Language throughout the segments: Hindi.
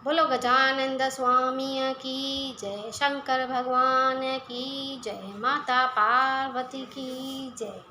बोलो गजानंद स्वामी की जय, शंकर भगवान की जय, माता पार्वती की जय।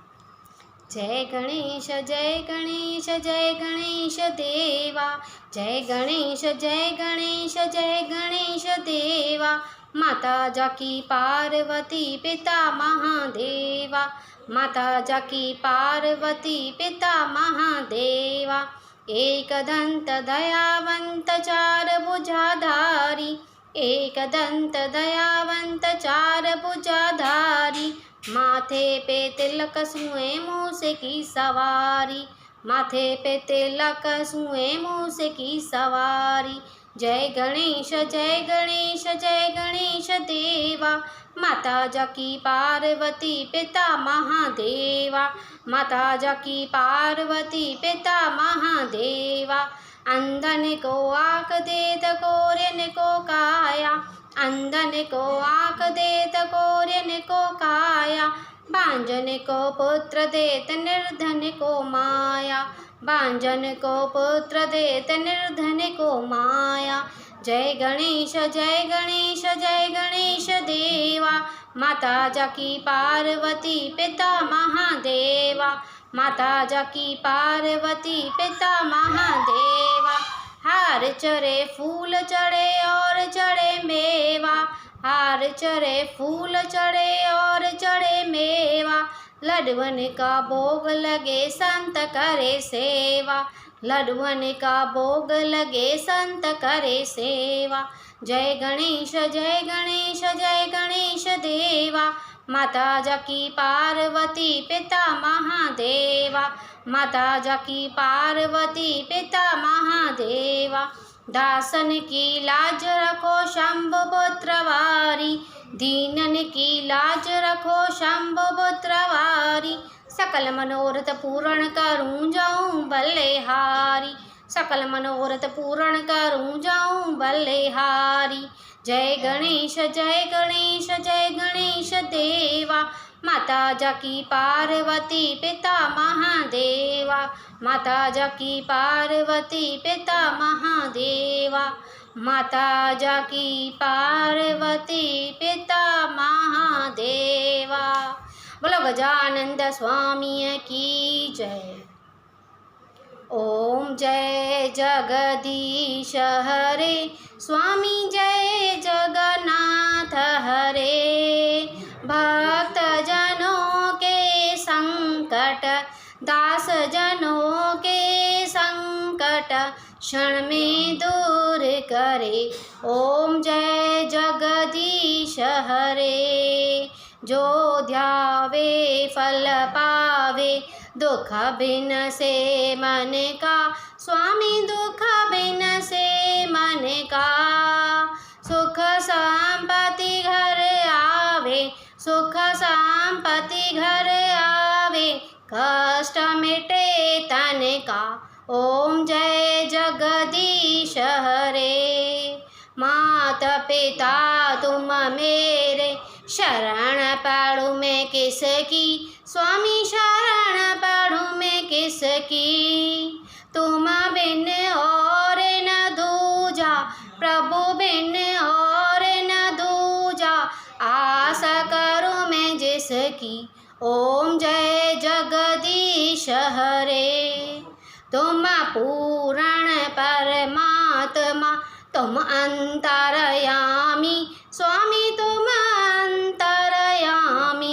जय गणेश जय गणेश जय गणेश देवा, जय गणेश जय गणेश जय गणेश देवा। माता जाकी पार्वती पिता महादेवा, माता जाकी पार्वती पिता महादेवा। एक दंत दयावंत चार भुजाधारी, एक दंत दयावंत चार भुजाधारी। माथे पे तिलक सुए मूस की सवारी, माथे पे तिलक सुए मूस की सवारी। जय गणेश जय गणेश जय गणेश देवा, माता जाकी पार्वती पिता महादेवा, माता जाकी पार्वती पिता महादेवा। अंधन को आँख देत कोरियन को काया, अंधन को आँख देत कोरियन को काया। बांझन को पुत्र देत निर्धन को माया, बांझन को पुत्र देत निर्धन को माया। जय गणेश जय गणेश जय गणेश देवा, माता जाकी पार्वती पिता महादेवा, माता जाकी पार्वती पिता महादेवा। हार चढ़े फूल चढ़े और चढ़े मेवा, हार चढ़े फूल चढ़े और चढ़े मेवा। लड्डुअन का भोग लगे संत करे सेवा, लड्डुअन का भोग लगे संत करे सेवा। जय गणेश जय गणेश जय गणेश देवा, माता जाकी पार्वती पिता महादेवा, माता जाकी पार्वती पिता महादेवा। दासन की लाज रखो शंभु पुत्रवारी, दीनन की लाज रखो शंभु पुत्रवारी। सकल मनोरथ पूर्ण करूं जाऊं बल्लेहारी, सकल मनोरथ पूर्ण करूं जाऊं बल्लेहारी। जय गणेश जय गणेश जय गणेश देवा, माता जाकी पार्वती पिता महादेवा, माता जाकी पार्वती पिता महादेवा, माता जाकी पार्वती पिता महादेवा। बोलो गजानंद स्वामी की जय। ओम जय जगदीश हरे, स्वामी जय जगन्नाथ हरे। भक्त जनों के संकट, दास जनों के संकट, क्षण में दूर करे। ओम जय जगदीश हरे। जो ध्यावे फल पावे, दुख बिन से मन का, स्वामी दुख बिन से मन का। सुख संपत्ति घर आवे, सुख संपत्ति घर आवे, कष्ट मिटे तन का। ओम जय जगदीश हरे। माता पिता तुम मेरे, शरण पढ़ूं मैं किसकी, स्वामी शरण पढ़ूं मैं किसकी। तुम बिन और न दूजा, प्रभु बिन और न दूजा, आशा करूं मैं जिसकी। ओम जय जगदीश हरे। तुम पूर्ण परमात्मा, तुम अंतरयामी, स्वामी तुम अंतरयामी।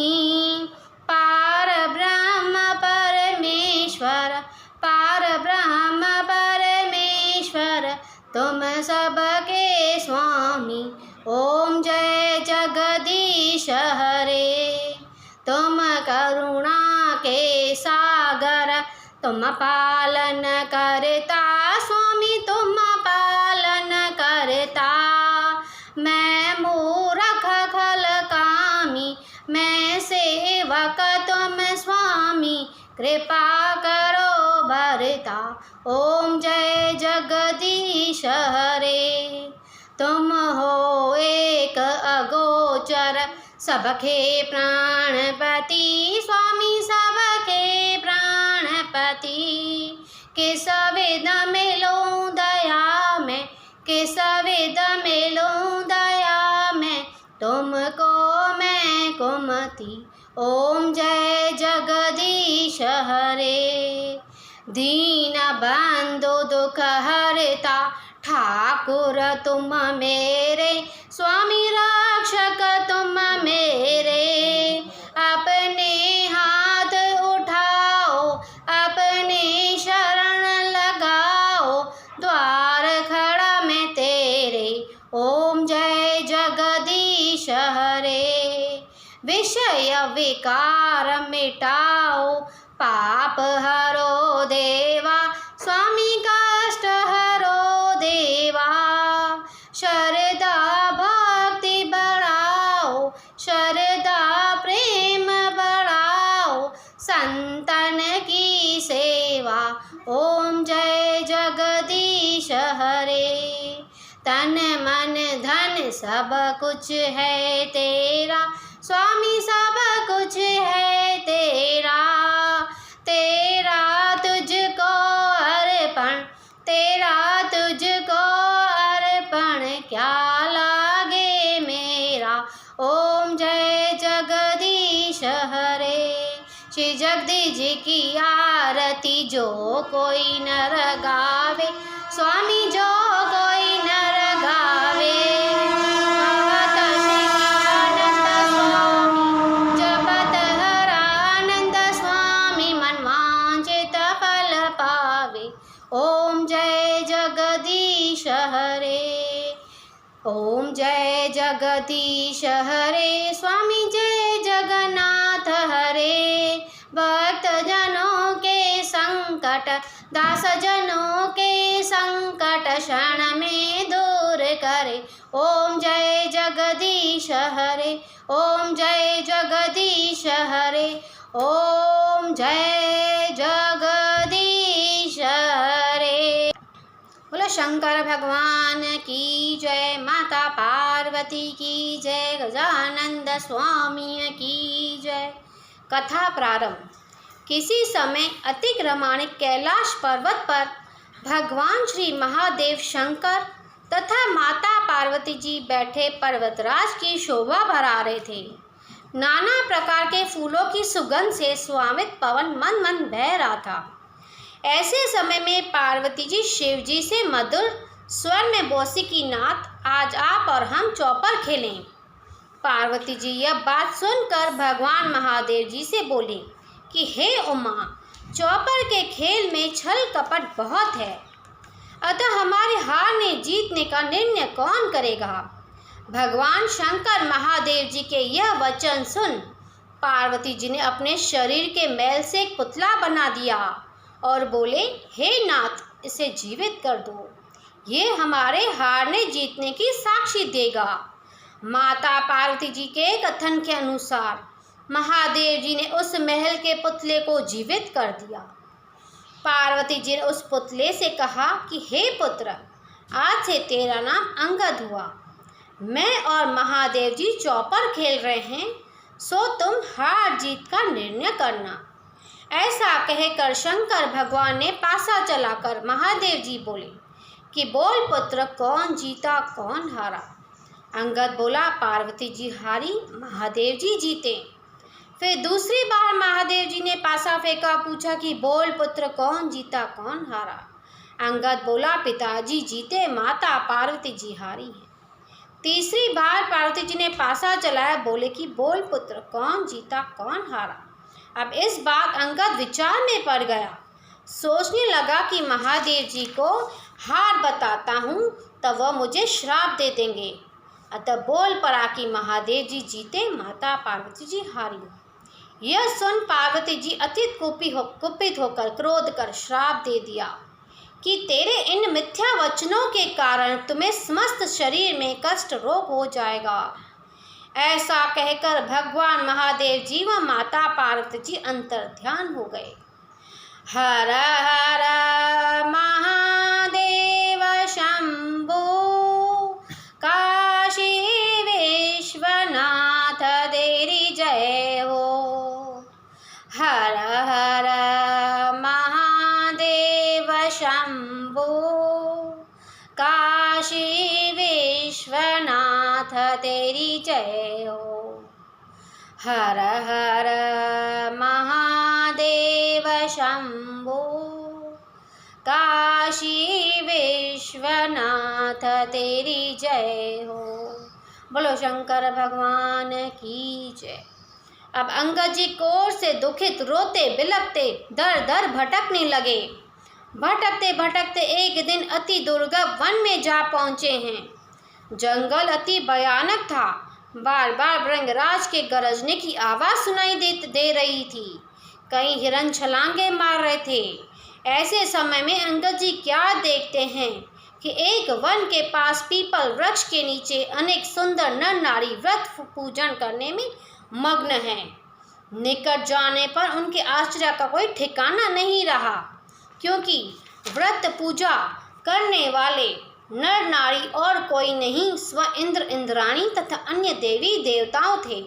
पार ब्रह्म परमेश्वर, पार ब्रह्म परमेश्वर, तुम सबके स्वामी। ओम जय जगदीश हरे। तुम करुणा के सागर, तुम पालन करता, स्वामी तुम पालन करता। मैं मूर्ख खल कामी, मैं सेवक तुम स्वामी, कृपा करो भरता। ओम जय जगदीश हरे। तुम हो एक अगोचर, सबके प्राणपति, स्वामी सबके प्राणपति। किस विध मिलूं दया में, किस ओम जय जगदीश हरे। दीन बंधु दुख हरता ठाकुर तुम मेरे, स्वामी रक्षक तुम मेरे। अपने हाथ उठाओ अपने शरण लगाओ, द्वार खड़ा मैं तेरे। ओम जय जगदीश हरे। विषय विकार मिटाओ पाप हरो देवा, स्वामी कष्ट हरो देवा। श्रद्धा भक्ति बढ़ाओ श्रद्धा प्रेम बढ़ाओ, संतन की सेवा। ओम जय जगदीश हरे। तन मन धन सब कुछ है तेरा, स्वामी सब कुछ है तेरा। तेरा तुझको अर्पण, तेरा तुझको अर्पण, क्या लागे मेरा। ओम जय जगदीश हरे। श्री जगदीश जी की आरती जो कोई नर गावे, स्वामी जो कोई नर गावे। कहत श्री आनंद स्वामी, जपत हरानंद स्वामी, मन वांछित फल पावे। ओम जय जगदीश हरे। ओम जय जगदीश हरे। स्वामी जय जगन्नाथ हरे। भक्त जनों के संकट, दास जनों के संकट, क्षण में दूर करे। ओम जय जगदीश हरे। ओम जय जगदीश हरे। ओम जय जगदीश हरे। बोलो शंकर भगवान की जय, माता पार्वती की जय, गजानंद स्वामी की जय। कथा प्रारंभ। किसी समय अतिक्रमणिक कैलाश पर्वत पर भगवान श्री महादेव शंकर तथा माता पार्वती जी बैठे पर्वतराज की शोभा बढ़ा रहे थे। नाना प्रकार के फूलों की सुगंध से स्वामित पवन मन मन बह रहा था। ऐसे समय में पार्वती जी शिव जी से मधुर स्वर में बोसी की नाथ, आज आप और हम चौपर खेलें। पार्वती जी यह बात सुनकर भगवान महादेव जी से बोले कि हे उमा, चौपर के खेल में छल कपट बहुत है, अतः हमारे हारने जीतने का निर्णय कौन करेगा। भगवान शंकर महादेव जी के यह वचन सुन पार्वती जी ने अपने शरीर के मैल से एक पुतला बना दिया और बोले, हे नाथ, इसे जीवित कर दो, ये हमारे हारने जीतने की साक्षी देगा। माता पार्वती जी के कथन के अनुसार महादेव जी ने उस महल के पुतले को जीवित कर दिया। पार्वती जी ने उस पुतले से कहा कि हे पुत्र, आज से तेरा नाम अंगद हुआ। मैं और महादेव जी चौपर खेल रहे हैं, सो तुम हार जीत का निर्णय करना। ऐसा कहकर शंकर भगवान ने पासा चलाकर महादेव जी बोले कि बोल पुत्र, कौन जीता कौन हारा। अंगद बोला, पार्वती जी हारी, महादेव जी जीते। फिर दूसरी बार महादेव जी ने पासा फेंका, पूछा कि बोल पुत्र, कौन जीता कौन हारा। अंगद बोला, पिताजी जीते, माता पार्वती जी हारी हैं। तीसरी बार पार्वती जी ने पासा चलाया, बोले कि बोल पुत्र, कौन जीता कौन हारा। अब इस बात अंगद विचार में पड़ गया, सोचने लगा कि महादेव जी को हार बताता हूँ तब वह मुझे श्राप दे देंगे। अतः बोल पड़ा कि महादेव जी जीते, माता पार्वती जी हारी। यह सुन पार्वती जी अत्यंत कुपित होकर क्रोध कर श्राप दे दिया कि तेरे इन मिथ्या वचनों के कारण तुम्हें समस्त शरीर में कष्ट रोग हो जाएगा। ऐसा कहकर भगवान महादेव जी व माता पार्वती जी अंतर्ध्यान हो गए। हर हर महादेव शंभो, काशी विश्वनाथ तेरी जय हो। हर हर महादेव शंभो, काशी विश्वनाथ तेरी जय हो। हर हर महादेव शंभो, काशी विश्वनाथ तेरी जय हो। बोलो शंकर भगवान की जय। अब अंगद जी कोर से दुखित रोते बिलखते दर दर भटकने लगे। भटकते भटकते एक दिन अति दुर्गम वन में जा पहुँचे हैं। जंगल अति भयानक था। बार बार भृंगराज के गरजने की आवाज़ सुनाई दे रही थी। कई हिरन छलांगे मार रहे थे। ऐसे समय में अंगद जी क्या देखते हैं कि एक वन के पास पीपल वृक्ष के नीचे अनेक सुंदर नर नारी व्रत पूजन करने में मग्न हैं। निकट जाने पर उनके आश्चर्य का कोई ठिकाना नहीं रहा, क्योंकि व्रत पूजा करने वाले नर नारी और कोई नहीं, स्व इंद्र इंद्राणी तथा अन्य देवी देवताओं थे।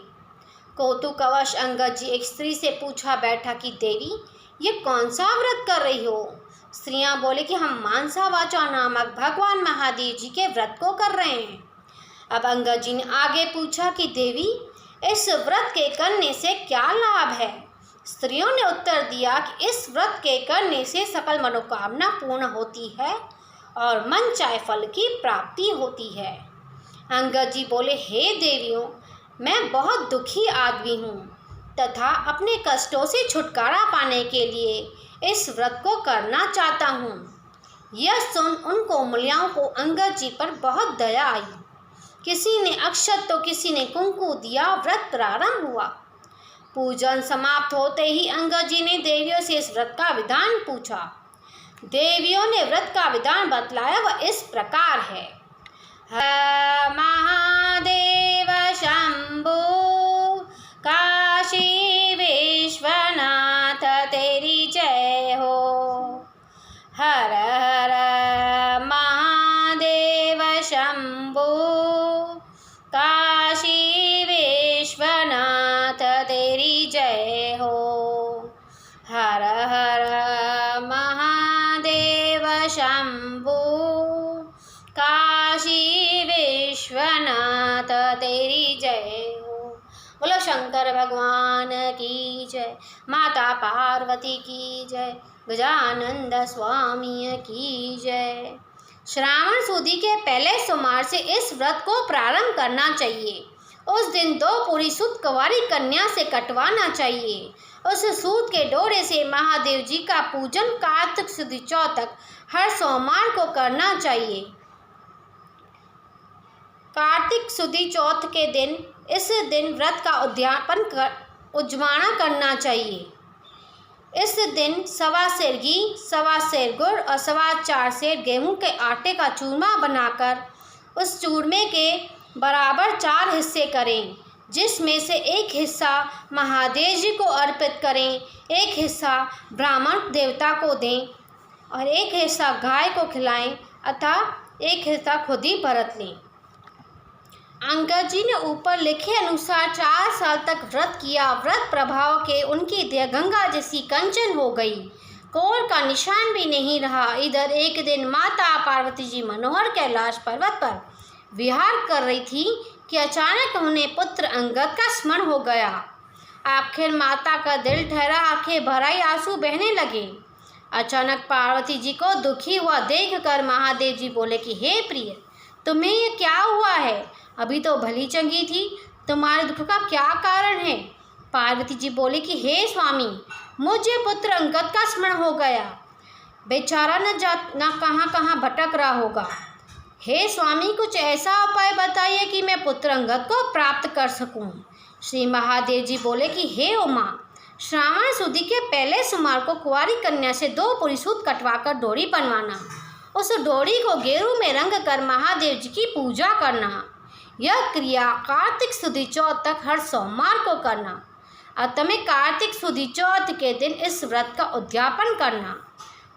कौतूकवश अंगद जी एक स्त्री से पूछा बैठा कि देवी, ये कौन सा व्रत कर रही हो? स्त्रियां बोले कि हम मानसा वाचा नामक भगवान महादेव जी के व्रत को कर रहे हैं। अब अंगद जी ने आगे पूछा कि देवी, इस व्रत के करने से क्या लाभ है? स्त्रियों ने उत्तर दिया कि इस व्रत के करने से सकल मनोकामना पूर्ण होती है और मन चाहे फल की प्राप्ति होती है। अंगद जी बोले, हे देवियों, मैं बहुत दुखी आदमी हूँ तथा अपने कष्टों से छुटकारा पाने के लिए इस व्रत को करना चाहता हूँ। यह सुन उन कोमलियाओं को अंगद जी पर बहुत दया आई। किसी ने अक्षत तो किसी ने कुंकु दिया। व्रत प्रारंभ हुआ। पूजन समाप्त होते ही अंगद जी ने देवियों से इस व्रत का विधान पूछा। देवियों ने व्रत का विधान बतलाया। वह इस प्रकार है। महादेव शंभो, काशी विश्वनाथ तेरी जय हो। हर हर महादेव शंभो, काशी विश्वनाथ तेरी जय हो। हर हर महादेव शंभो, काशी विश्वनाथ तेरी जय हो। बोलो शंकर भगवान की जय। माता पार्वती की जय। गजानंद स्वामी की जय। श्रावण सुदी के पहले सोमवार से इस व्रत को प्रारंभ करना चाहिए। उस दिन 2 पूरी सूत कुंवारी कन्या से कटवाना चाहिए। उस सूत के डोरे से महादेव जी का पूजन कार्तिक सुदी चौथ तक हर सोमवार को करना चाहिए। कार्तिक सुदी चौथ के दिन इस दिन व्रत का उद्यापन करना चाहिए। इस दिन 1.25 सेर घी, 1.25 सेर गुड़ और 4.25 सेर गेहूं के आटे का चूरमा बनाकर उस चूरमे के बराबर 4 हिस्से करें, जिसमें से एक हिस्सा महादेव जी को अर्पित करें, एक हिस्सा ब्राह्मण देवता को दें और एक हिस्सा गाय को खिलाएं अतः एक हिस्सा खुद ही व्रत लें। अंगद जी ने ऊपर लिखे अनुसार 4 साल तक व्रत किया। व्रत प्रभाव के उनकी देह गंगा जैसी कंचन हो गई। कोर का निशान भी नहीं रहा। इधर एक दिन माता पार्वती जी मनोहर कैलाश पर्वत पर विहार कर रही थी कि अचानक उन्हें पुत्र अंगद का स्मरण हो गया। आखिर माता का दिल ठहरा, आंखें भराई, आंसू बहने लगे। अचानक पार्वती जी को दुखी हुआ देखकर महादेव जी बोले कि हे प्रिय, तुम्हें ये क्या हुआ है? अभी तो भली चंगी थी, तुम्हारे दुख का क्या कारण है? पार्वती जी बोले कि हे स्वामी, मुझे पुत्र अंगद का स्मरण हो गया। बेचारा न कहाँ कहाँ भटक रहा होगा। हे स्वामी, कुछ ऐसा उपाय बताइए कि मैं पुत्र अंगद को प्राप्त कर सकूं। श्री महादेव जी बोले कि हे उमा, श्रावण सुदी के पहले सोमवार को कुंवारी कन्या से 2 पूरी सूत कटवाकर डोरी बनवाना। उस डोरी को गेरू में रंग कर महादेव जी की पूजा करना। यह क्रिया कार्तिक सुदी चौथ तक हर सोमवार को करना। अतः कार्तिक सुदी चौथ के दिन इस व्रत का उद्यापन करना।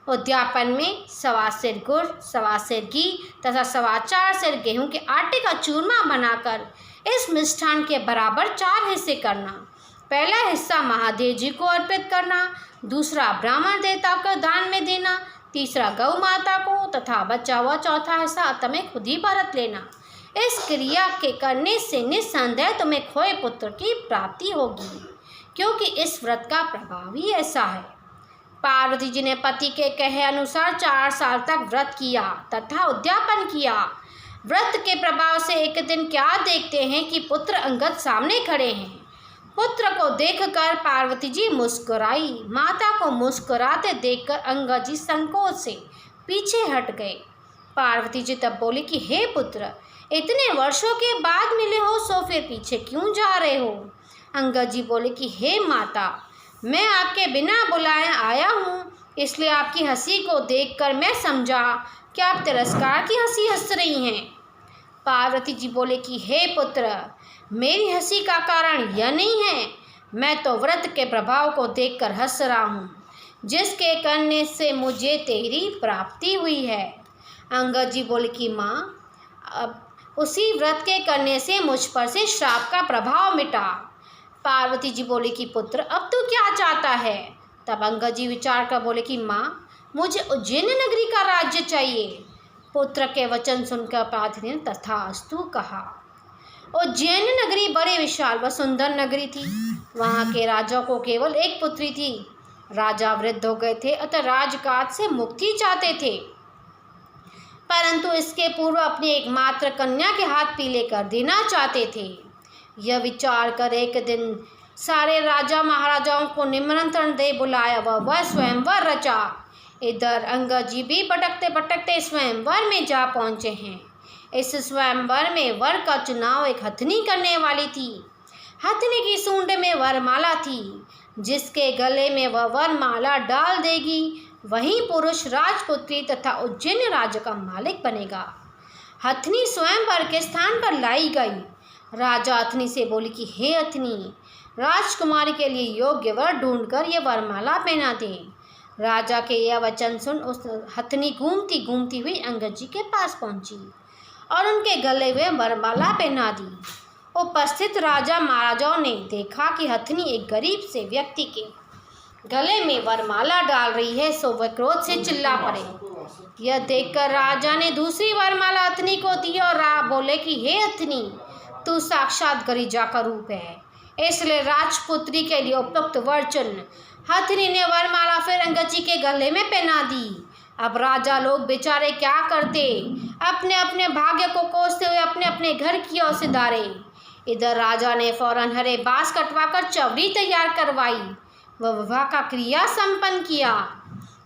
उद्यापन में 1.25 सेर गुड़, 1.25 सेर घी तथा 4.25 सेर गेहूं के आटे का चूरमा बनाकर इस मिष्ठान के बराबर 4 हिस्से करना। पहला हिस्सा महादेव जी को अर्पित करना, दूसरा ब्राह्मण देवता को दान में देना, तीसरा गौ माता को तथा बचा हुआ चौथा हिस्सा अतः खुद ही व्रत लेना। इस क्रिया के करने से निस्संदेह तुम्हें खोए पुत्र की प्राप्ति होगी, क्योंकि इस व्रत का प्रभाव ही ऐसा है। पार्वती जी ने पति के कहे अनुसार 4 साल तक व्रत किया तथा उद्यापन किया। व्रत के प्रभाव से एक दिन क्या देखते हैं कि पुत्र अंगद सामने खड़े हैं। पुत्र को देखकर पार्वती जी मुस्कुराई। माता को मुस्कुराते देखकर अंगद जी संकोच से पीछे हट गए। पार्वती जी तब बोली कि हे पुत्र, इतने वर्षों के बाद मिले हो, सो फिर पीछे क्यों जा रहे हो। अंगद जी बोले कि हे माता, मैं आपके बिना बुलाए आया हूँ, इसलिए आपकी हंसी को देखकर मैं समझा कि आप तिरस्कार की हंसी हंस रही हैं। पार्वती जी बोले कि हे पुत्र, मेरी हंसी का कारण यह नहीं है, मैं तो व्रत के प्रभाव को देखकर हंस रहा हूँ, जिसके करने से मुझे तेरी प्राप्ति हुई है। अंगद जी बोले कि माँ, अब उसी व्रत के करने से मुझ पर से श्राप का प्रभाव मिटा। पार्वती जी बोली कि पुत्र, अब तू क्या चाहता है। तब अंगद जी विचार कर बोले कि माँ, मुझे उज्जैन नगरी का राज्य चाहिए। पुत्र के वचन सुनकर पार्वती ने तथास्तु कहा। उज्जैन नगरी बड़ी विशाल व सुंदर नगरी थी। वहाँ के राजा को केवल एक पुत्री थी। राजा वृद्ध हो गए थे अतः राजकाज से मुक्ति चाहते थे, परंतु इसके पूर्व अपनी एकमात्र कन्या के हाथ पीले कर देना चाहते थे। यह विचार कर एक दिन सारे राजा महाराजाओं को निमंत्रण दे बुलाया व वह स्वयंवर रचा। इधर अंगद जी भी भटकते भटकते स्वयंवर में जा पहुँचे हैं। इस स्वयंवर में वर का चुनाव एक हथनी करने वाली थी। हथनी की सूंड में वरमाला थी। जिसके गले में वह वरमाला डाल देगी वही पुरुष राजपुत्री तथा उज्जैन राज्य का मालिक बनेगा। हथनी स्वयंवर के स्थान पर लाई गई। राजा हथनी से बोली कि हे हथनी, राजकुमारी के लिए योग्य वर ढूंढकर यह वरमाला पहना दे। राजा के यह वचन सुन उस हथनी घूमती घूमती हुई अंगद जी के पास पहुंची और उनके गले में वरमाला पहना दी। उपस्थित राजा महाराजाओं ने देखा कि हथनी एक गरीब से व्यक्ति के गले में वरमाला डाल रही है, सो वह क्रोध से चिल्ला पड़े। यह देखकर राजा ने दूसरी वरमाला हथनी को दी और बोले कि हे हथनी, तू साक्षात गरिजा का रूप है, इसलिए राजपुत्री के लिए उपयुक्त वर चुन। हथनी ने वरमाला फिर अंगद जी के गले में पहना दी। अब राजा लोग बेचारे क्या करते, अपने अपने भाग्य को कोसते हुए अपने अपने घर की ओर से दौड़े। इधर राजा ने फौरन हरे बांस कटवाकर चवड़ी तैयार करवाई व विवाह का क्रिया संपन्न किया।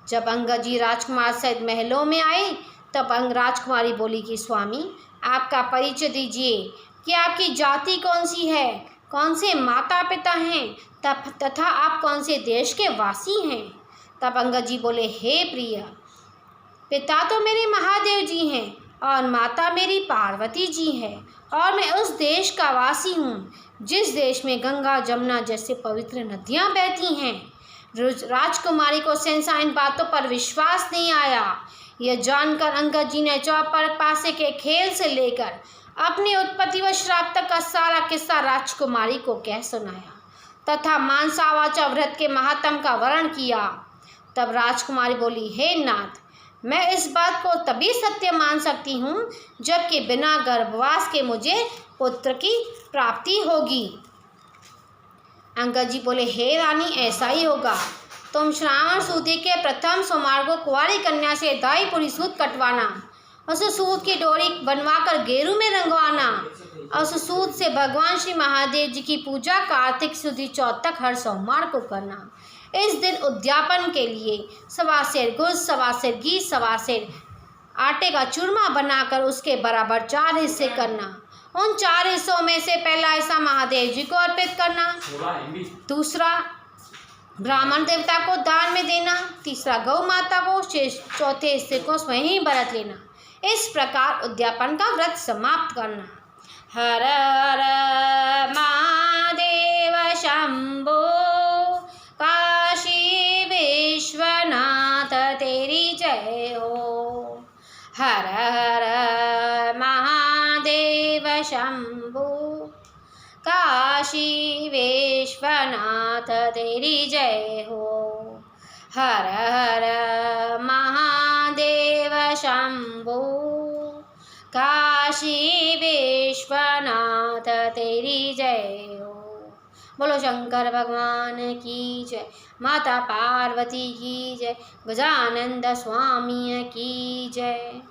जब अंगद जी राजकुमार सहित महलों में आए तब राजकुमारी बोली कि स्वामी, आपका परिचय दीजिए कि आपकी जाति कौन सी है, कौन से माता पिता हैं, तथा आप कौन से देश के वासी हैं। तब अंगद जी बोले, हे प्रिय, पिता तो मेरे महादेव जी हैं और माता मेरी पार्वती जी है, और मैं उस देश का वासी हूँ जिस देश में गंगा जमुना जैसे पवित्र नदियाँ बहती हैं। राजकुमारी को सहसा इन बातों पर विश्वास नहीं आया। यह जानकर अंगद जी ने चौपर पासे के खेल से लेकर अपनी उत्पत्ति व श्राप तक का सारा किस्सा राजकुमारी को कह सुनाया तथा मानसावाचा व्रत के महात्म का वर्णन किया। तब राजकुमारी बोली, हे नाथ, मैं इस बात को तभी सत्य मान सकती हूँ जबकि बिना गर्भवास के मुझे पुत्र की प्राप्ति होगी। अंगद जी बोले, हे रानी, ऐसा ही होगा। तुम श्रावण सूदी के प्रथम सोमवार को कुंवारी कन्या से दाईपुरी सूत कटवाना, उस सूत की डोरी बनवाकर गेरू में रंगवाना और उस सूत से भगवान श्री महादेव जी की पूजा कार्तिक सुदी चौथ तक हर सोमवार को करना। इस दिन उद्यापन के लिए 1.25 सेर गुड़, 1.25 सेर घी, 1.25 सेर आटे का चूरमा बनाकर उसके बराबर 4 हिस्से करना। उन 4 हिस्सों में से पहला हिस्सा महादेव जी को अर्पित करना, दूसरा ब्राह्मण देवता को दान में देना, तीसरा गौ माता को, शेष चौथे हिस्से को स्वयं ही व्रत लेना। इस प्रकार उद्यापन का व्रत समाप्त करना। हर हर महादेव शंभो, काशी विश्वनाथ तेरी जय हो। हर हर महादेव शंभो, काशी विश्वनाथ तेरी जय हो। हर हर महादेव शंभो, काशी काशी विश्वनाथ तेरी जय हो। बोलो शंकर भगवान की जय, माता पार्वती की जय, गजानंद स्वामी की जय।